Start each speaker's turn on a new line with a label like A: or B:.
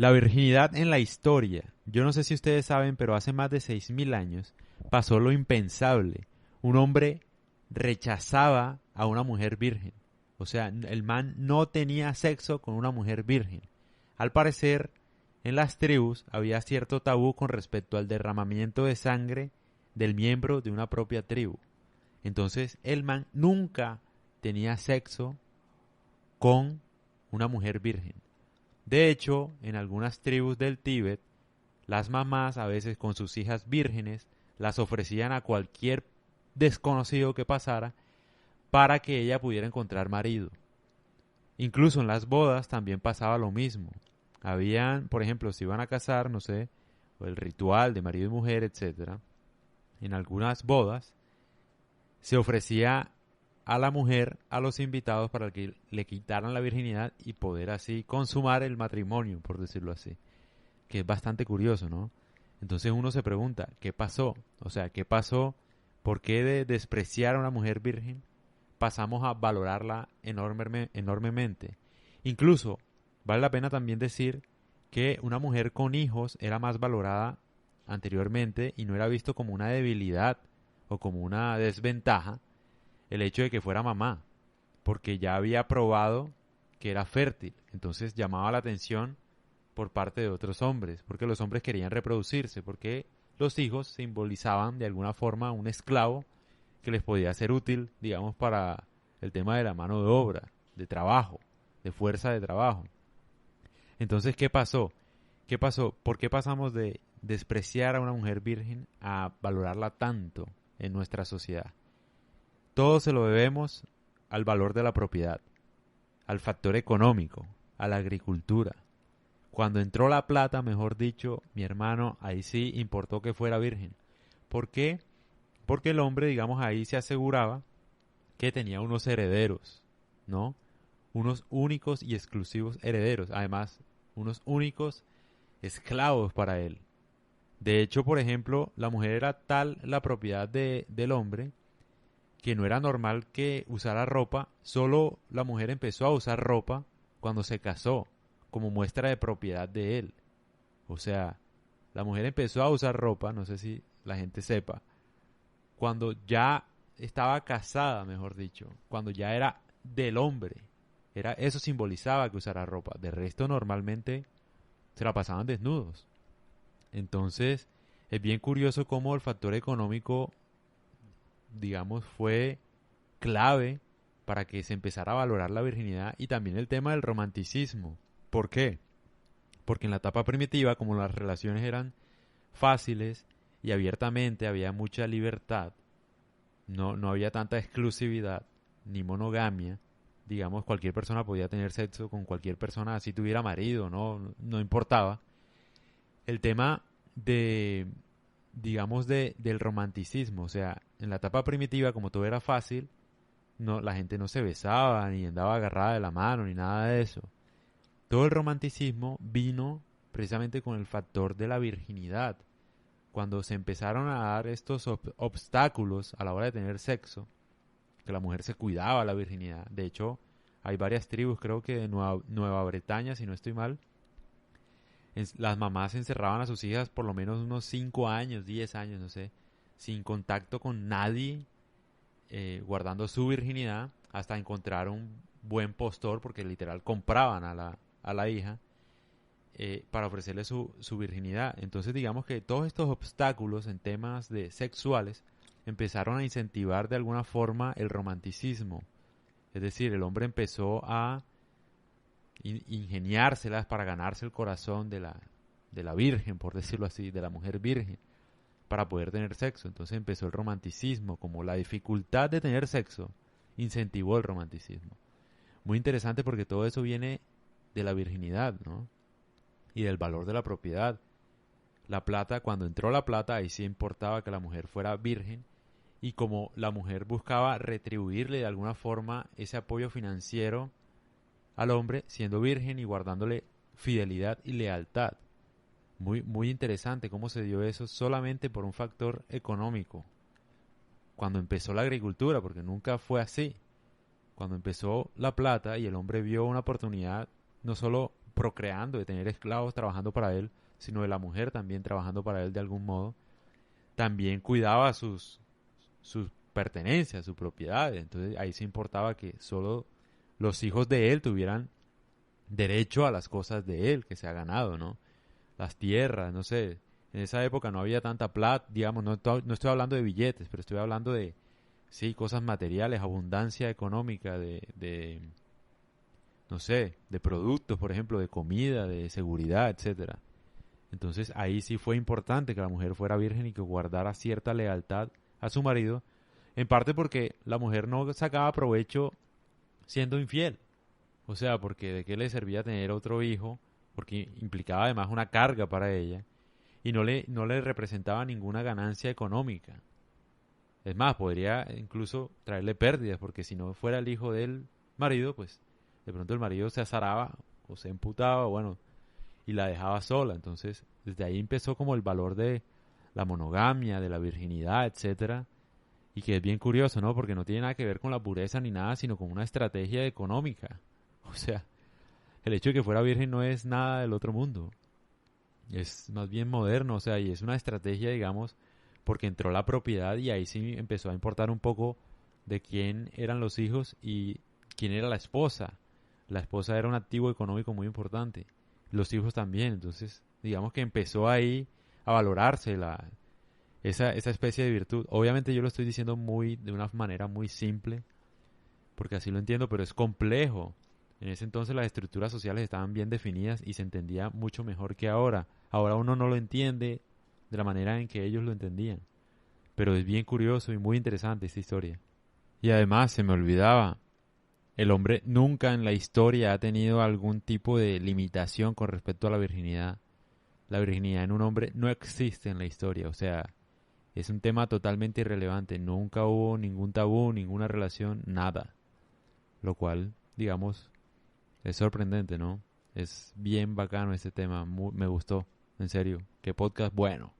A: La virginidad en la historia. Yo no sé si ustedes saben, pero hace más de 6000 años pasó lo impensable. Un hombre rechazaba a una mujer virgen. O sea, el man no tenía sexo con una mujer virgen. Al parecer, en las tribus había cierto tabú con respecto al derramamiento de sangre del miembro de una propia tribu. Entonces, el man nunca tenía sexo con una mujer virgen. De hecho, en algunas tribus del Tíbet, las mamás a veces con sus hijas vírgenes las ofrecían a cualquier desconocido que pasara para que ella pudiera encontrar marido. Incluso en las bodas también pasaba lo mismo. Habían, por ejemplo, si iban a casar, no sé, o el ritual de marido y mujer, etcétera. En algunas bodas se ofrecía a la mujer a los invitados para que le quitaran la virginidad y poder así consumar el matrimonio, por decirlo así. Que es bastante curioso, ¿no? Entonces uno se pregunta, ¿qué pasó? O sea, ¿qué pasó? ¿Por qué de despreciar a una mujer virgen pasamos a valorarla enormemente? Incluso, vale la pena también decir que una mujer con hijos era más valorada anteriormente y no era visto como una debilidad o como una desventaja el hecho de que fuera mamá, porque ya había probado que era fértil. Entonces llamaba la atención por parte de otros hombres, porque los hombres querían reproducirse, porque los hijos simbolizaban de alguna forma un esclavo que les podía ser útil, digamos, para el tema de la mano de obra, de trabajo, de fuerza de trabajo. Entonces, ¿qué pasó? ¿Qué pasó? ¿Por qué pasamos de despreciar a una mujer virgen a valorarla tanto en nuestra sociedad? Todo se lo debemos al valor de la propiedad, al factor económico, a la agricultura. Cuando entró la plata, mejor dicho, mi hermano, ahí sí importó que fuera virgen. ¿Por qué? Porque el hombre, digamos, ahí se aseguraba que tenía unos herederos, ¿no? Unos únicos y exclusivos herederos. Además, unos únicos esclavos para él. De hecho, por ejemplo, la mujer era tal la propiedad del hombre que no era normal que usara ropa. Solo la mujer empezó a usar ropa cuando se casó, como muestra de propiedad de él. O sea, la mujer empezó a usar ropa, no sé si la gente sepa, cuando ya estaba casada, mejor dicho, cuando ya era del hombre. Eso simbolizaba que usara ropa. De resto, normalmente se la pasaban desnudos. Entonces, es bien curioso cómo el factor económico, digamos, fue clave para que se empezara a valorar la virginidad y también el tema del romanticismo. ¿Por qué? Porque en la etapa primitiva, como las relaciones eran fáciles y abiertamente había mucha libertad, no había tanta exclusividad ni monogamia, digamos, cualquier persona podía tener sexo con cualquier persona, así tuviera marido, no importaba. El tema de, digamos, del romanticismo, o sea, en la etapa primitiva, como todo era fácil, la gente no se besaba, ni andaba agarrada de la mano, ni nada de eso. Todo el romanticismo vino precisamente con el factor de la virginidad. Cuando se empezaron a dar estos obstáculos a la hora de tener sexo, que la mujer se cuidaba la virginidad. De hecho, hay varias tribus, creo que de Nueva Bretaña, si no estoy mal, las mamás encerraban a sus hijas por lo menos unos 5 años, 10 años, no sé, sin contacto con nadie, guardando su virginidad hasta encontrar un buen postor, porque literal compraban a la hija para ofrecerle su virginidad. Entonces digamos que todos estos obstáculos en temas de sexuales empezaron a incentivar de alguna forma el romanticismo. Es decir, el hombre empezó a ingeniárselas para ganarse el corazón de la virgen, por decirlo así, de la mujer virgen, para poder tener sexo. Entonces empezó el romanticismo, como la dificultad de tener sexo incentivó el romanticismo. Muy interesante porque todo eso viene de la virginidad, ¿no? Y del valor de la propiedad. La plata, cuando entró la plata, ahí sí importaba que la mujer fuera virgen, y como la mujer buscaba retribuirle de alguna forma ese apoyo financiero al hombre, siendo virgen y guardándole fidelidad y lealtad. Muy, muy interesante cómo se dio eso solamente por un factor económico. Cuando empezó la agricultura, porque nunca fue así. Cuando empezó la plata y el hombre vio una oportunidad no solo procreando, de tener esclavos trabajando para él, sino de la mujer también trabajando para él de algún modo, también cuidaba sus pertenencias, sus propiedades. Entonces ahí se importaba que solo los hijos de él tuvieran derecho a las cosas de él que se ha ganado, ¿no? Las tierras, no sé. En esa época no había tanta plata, digamos, no estoy hablando de billetes, pero estoy hablando de, sí, cosas materiales, abundancia económica, no sé, de productos, por ejemplo, de comida, de seguridad, etcétera. Entonces ahí sí fue importante que la mujer fuera virgen y que guardara cierta lealtad a su marido, en parte porque la mujer no sacaba provecho siendo infiel. O sea, porque de qué le servía tener otro hijo, porque implicaba además una carga para ella y no le representaba ninguna ganancia económica. Es más, podría incluso traerle pérdidas, porque si no fuera el hijo del marido, pues de pronto el marido se azaraba o se emputaba, bueno, y la dejaba sola. Entonces, desde ahí empezó como el valor de la monogamia, de la virginidad, etcétera, y que es bien curioso, ¿no? Porque no tiene nada que ver con la pureza ni nada, sino con una estrategia económica. O sea, el hecho de que fuera virgen no es nada del otro mundo. Es más bien moderno, o sea, y es una estrategia, digamos, porque entró la propiedad y ahí sí empezó a importar un poco de quién eran los hijos y quién era la esposa. La esposa era un activo económico muy importante. Los hijos también, entonces, digamos que empezó ahí a valorarse esa especie de virtud. Obviamente yo lo estoy diciendo de una manera muy simple, porque así lo entiendo, pero es complejo. En ese entonces las estructuras sociales estaban bien definidas y se entendía mucho mejor que ahora. Ahora uno no lo entiende de la manera en que ellos lo entendían. Pero es bien curioso y muy interesante esta historia. Y además, se me olvidaba, el hombre nunca en la historia ha tenido algún tipo de limitación con respecto a la virginidad. La virginidad en un hombre no existe en la historia, o sea, es un tema totalmente irrelevante. Nunca hubo ningún tabú, ninguna relación, nada. Lo cual, digamos, es sorprendente, ¿no? Es bien bacano este tema, me gustó, en serio. Qué podcast bueno.